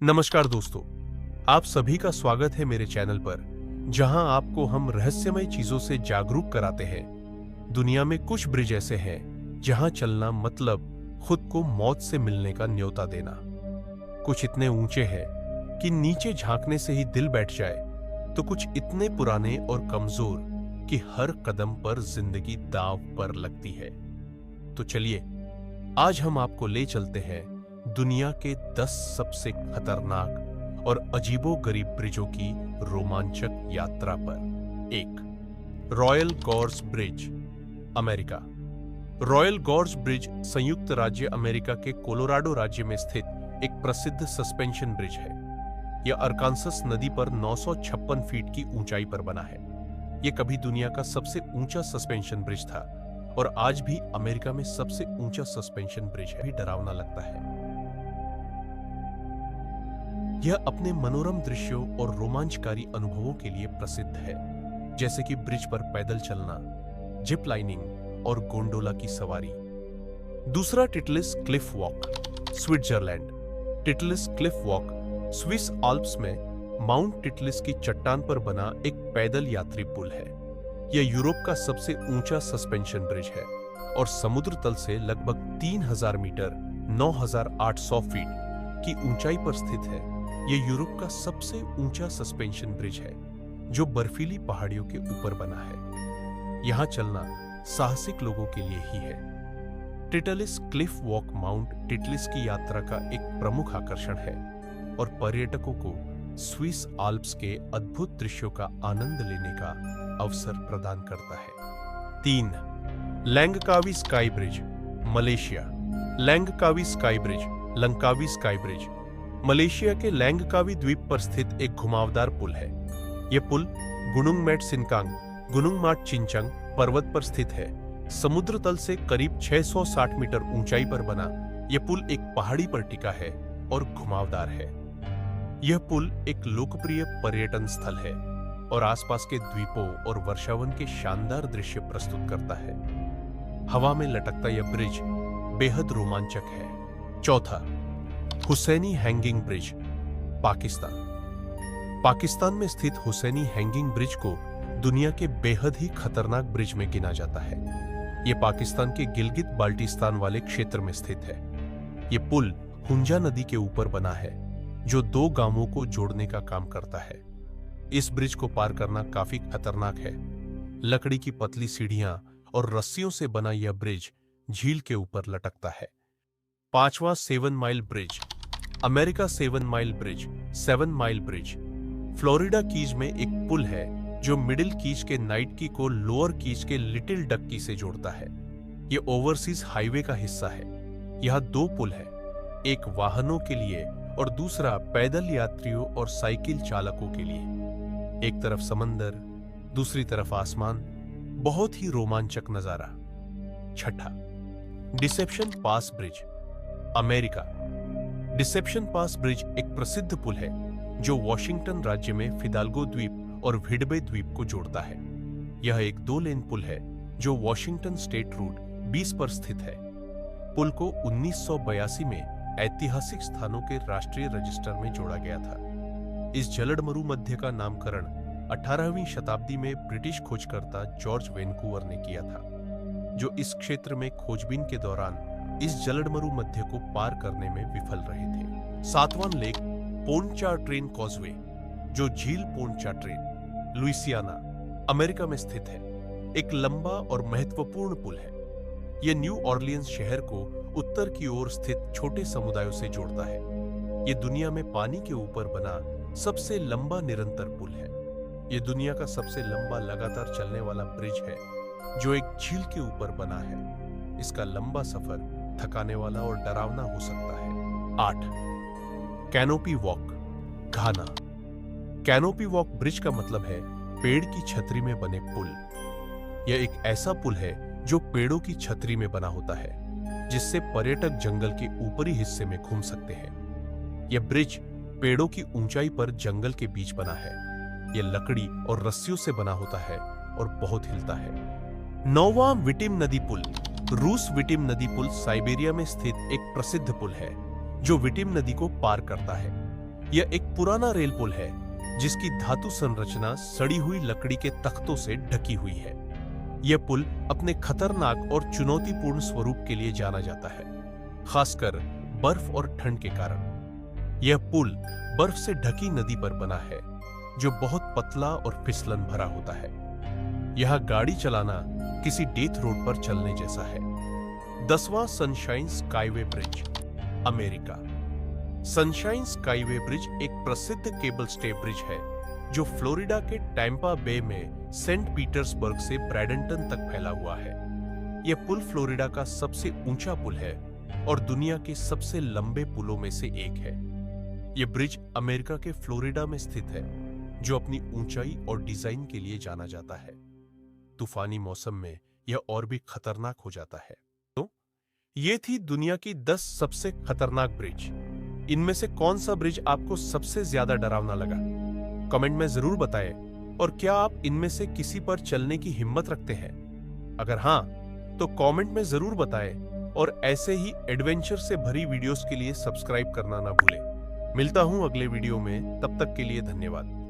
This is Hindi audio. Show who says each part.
Speaker 1: नमस्कार दोस्तों, आप सभी का स्वागत है मेरे चैनल पर, जहां आपको हम रहस्यमय चीजों से जागरूक कराते हैं। दुनिया में कुछ ब्रिज ऐसे हैं जहां चलना मतलब खुद को मौत से मिलने का न्योता देना। कुछ इतने ऊंचे हैं कि नीचे झांकने से ही दिल बैठ जाए, तो कुछ इतने पुराने और कमजोर कि हर कदम पर जिंदगी दांव पर लगती है। तो चलिए, आज हम आपको ले चलते हैं दुनिया के 10 सबसे खतरनाक और अजीबोगरीब ब्रिजों की रोमांचक यात्रा पर। 1. Royal gorge bridge, America. Royal gorge bridge संयुक्त राज्य अमेरिका के कोलोराडो राज्य में स्थित एक प्रसिद्ध सस्पेंशन ब्रिज है। यह अरकानसस नदी पर 956 फीट की ऊंचाई पर बना है। यह कभी दुनिया का सबसे ऊंचा सस्पेंशन ब्रिज था और आज भी अमेरिका में सबसे ऊंचा सस्पेंशन ब्रिज है। भी डरावना लगता है। यह अपने मनोरम दृश्यों और रोमांचकारी अनुभवों के लिए प्रसिद्ध है, जैसे कि ब्रिज पर पैदल चलना, जिप लाइनिंग और गोंडोला की सवारी। दूसरा, Titlis Cliff walk, Switzerland. Titlis Cliff walk Swiss Alps में माउंट टिटलिस की चट्टान पर बना एक पैदल यात्री पुल है। यह यूरोप का सबसे ऊंचा सस्पेंशन ब्रिज है और समुद्र तल से लगभग 3000 मीटर 9800 फीट की ऊंचाई पर स्थित है। यह यूरोप का सबसे ऊंचा सस्पेंशन ब्रिज है जो बर्फीली पहाड़ियों के ऊपर बना है। यहां चलना साहसिक लोगों के लिए ही है। Titlis Cliff walk mount Titlis की यात्रा का एक प्रमुख आकर्षण है और पर्यटकों को स्विस आल्प्स के अद्भुत दृश्यों का आनंद लेने का अवसर प्रदान करता है। 3. लैंगकावी sky bridge, Malaysia. लैंगकावी sky bridge, Langkawi sky bridge Malaysia के लैंगकावी द्वीप पर स्थित एक घुमावदार पुल है। यह पुल गुनुंग मैट सिनकांग गुनुंग माट चिंचंग पर्वत पर स्थित है। समुद्र तल से करीब 660 मीटर ऊंचाई पर बना यह पुल एक पहाड़ी पर टिका है और घुमावदार है। यह पुल एक लोकप्रिय पर्यटन स्थल है और आसपास के द्वीपों और वर्षावन के शानदार दृश्य प्रस्तुत करता है। हवा में लटकता यह ब्रिज बेहद रोमांचक है। 4. Hussaini hanging bridge, Pakistan. पाकिस्तान में स्थित हुसैनी हैंगिंग ब्रिज को दुनिया के बेहद ही खतरनाक ब्रिज में गिना जाता है। यह पाकिस्तान के गिलगित बाल्टिस्तान वाले क्षेत्र में स्थित है। यह पुल हुंजा नदी के ऊपर बना है जो 2 गांवों को जोड़ने का काम करता है। इस ब्रिज को पार करना काफी खतरनाक है। लकड़ी की पतली सीढ़ियां और रस्सियों से बना यह ब्रिज झील के ऊपर लटकता है। 5वां 7 mile bridge, America 7 mile bridge, 7 mile bridge Florida keys में एक पुल है जो मिडिल कीज के नाइट की को लोअर कीज के लिटिल डक्की से जोड़ता है। यह ओवरसीज हाईवे का हिस्सा है। यहां 2 पुल है, एक वाहनों के लिए और दूसरा पैदल यात्रियों और साइकिल चालकों के लिए। एक तरफ समंदर, दूसरी तरफ आसमान, बहुत ही रोमांचक नजारा। 6. डिसेप्शन पास ब्रिज, अमेरिका। डिसेप्शन पास ब्रिज एक प्रसिद्ध पुल है जो वॉशिंगटन राज्य में फिदाल्गो द्वीप और व्हिडबे द्वीप को जोड़ता है। यह एक 2 लेन पुल है जो वॉशिंगटन स्टेट रूट 20 पर स्थित है। पुल को 1982 में ऐतिहासिक स्थानों के राष्ट्रीय रजिस्टर में जोड़ा गया था। इस जलद मरुमध्य का नामकरण 18वीं शताब्दी में ब्रिटिश खोजकर्ता जॉर्ज वैनकूवर ने किया था, जो इस क्षेत्र में खोजबीन के दौरान इस जलद मरुमध्य को पार करने में विफल रहे थे। 7वां लेक पोन्चार्ट्रेन कॉजवे, जो झील पोन्चार्ट्रेन, लुइसियाना, अमेरिका में स्थित है, एक लंबा और महत्वपूर्ण पुल है। यह न्यू ऑरलियंस शहर को उत्तर की ओर स्थित छोटे समुदायों से जोड़ता है। यह दुनिया में पानी के ऊपर बना सबसे लंबा निरंतर पुल है। यह दुनिया का सबसे लंबा लगातार चलने वाला ब्रिज है जो एक झील के ऊपर बना है। इसका लंबा सफर थकाने वाला और डरावना हो सकता है। 8. कैनोपी वॉक, घाना। कैनोपी वॉक ब्रिज का मतलब है पेड़ की छतरी में बने पुल। यह एक ऐसा पुल है जो पेड़ों की छतरी में बना होता है, जिससे पर्यटक जंगल के ऊपरी हिस्से में घूम सकते हैं। यह ब्रिज पेड़ों की ऊंचाई पर जंगल के बीच बना है। यह लकड़ी और रस्सियों से बना होता है और बहुत हिलता है। 9वां विटिम नदी पुल, रूस। विटिम नदी पुल साइबेरिया में स्थित एक प्रसिद्ध पुल है जो विटिम नदी को पार करता है। यह एक पुराना रेल पुल है जिसकी धातु संरचना सड़ी हुई लकड़ी के तख्तों से ढकी हुई है। यह पुल अपने खतरनाक और चुनौतीपूर्ण स्वरूप के लिए जाना जाता है, खासकर बर्फ और ठंड के कारण। यह पुल बर्फ से ढकी नदी पर बना है जो बहुत पतला और फिसलन भरा होता है। यह गाड़ी चलाना किसी डेथ रोड पर चलने जैसा है। 10वां Sunshine Skyway Bridge, America. Sunshine Skyway Bridge एक प्रसिद्ध केबल स्टे ब्रिज है जो फ्लोरिडा के टैंपा बे में सेंट पीटर्सबर्ग से ब्रैडनटन तक फैला हुआ है। यह पुल फ्लोरिडा का सबसे ऊंचा पुल है और दुनिया के सबसे लंबे पुलों में से एक है। यह ब्रिज अमेरिका के फ्लोरिडा में स्थित है जो अपनी ऊंचाई और डिजाइन के लिए जाना जाता है। तूफानी मौसम में यह और भी खतरनाक हो जाता है। तो ये थी दुनिया की 10 सबसे खतरनाक ब्रिज। इनमें से कौन सा ब्रिज आपको सबसे ज्यादा डरावना लगा? कमेंट में जरूर बताएं। और क्या आप इनमें से किसी पर चलने की हिम्मत रखते हैं? अगर हां, तो कमेंट में जरूर बताएं और ऐसे ही एडवेंचर से भरी वीडियोस के लिए सब्सक्राइब करना ना भूलें। मिलता हूं अगले वीडियो में, तब तक के लिए धन्यवाद।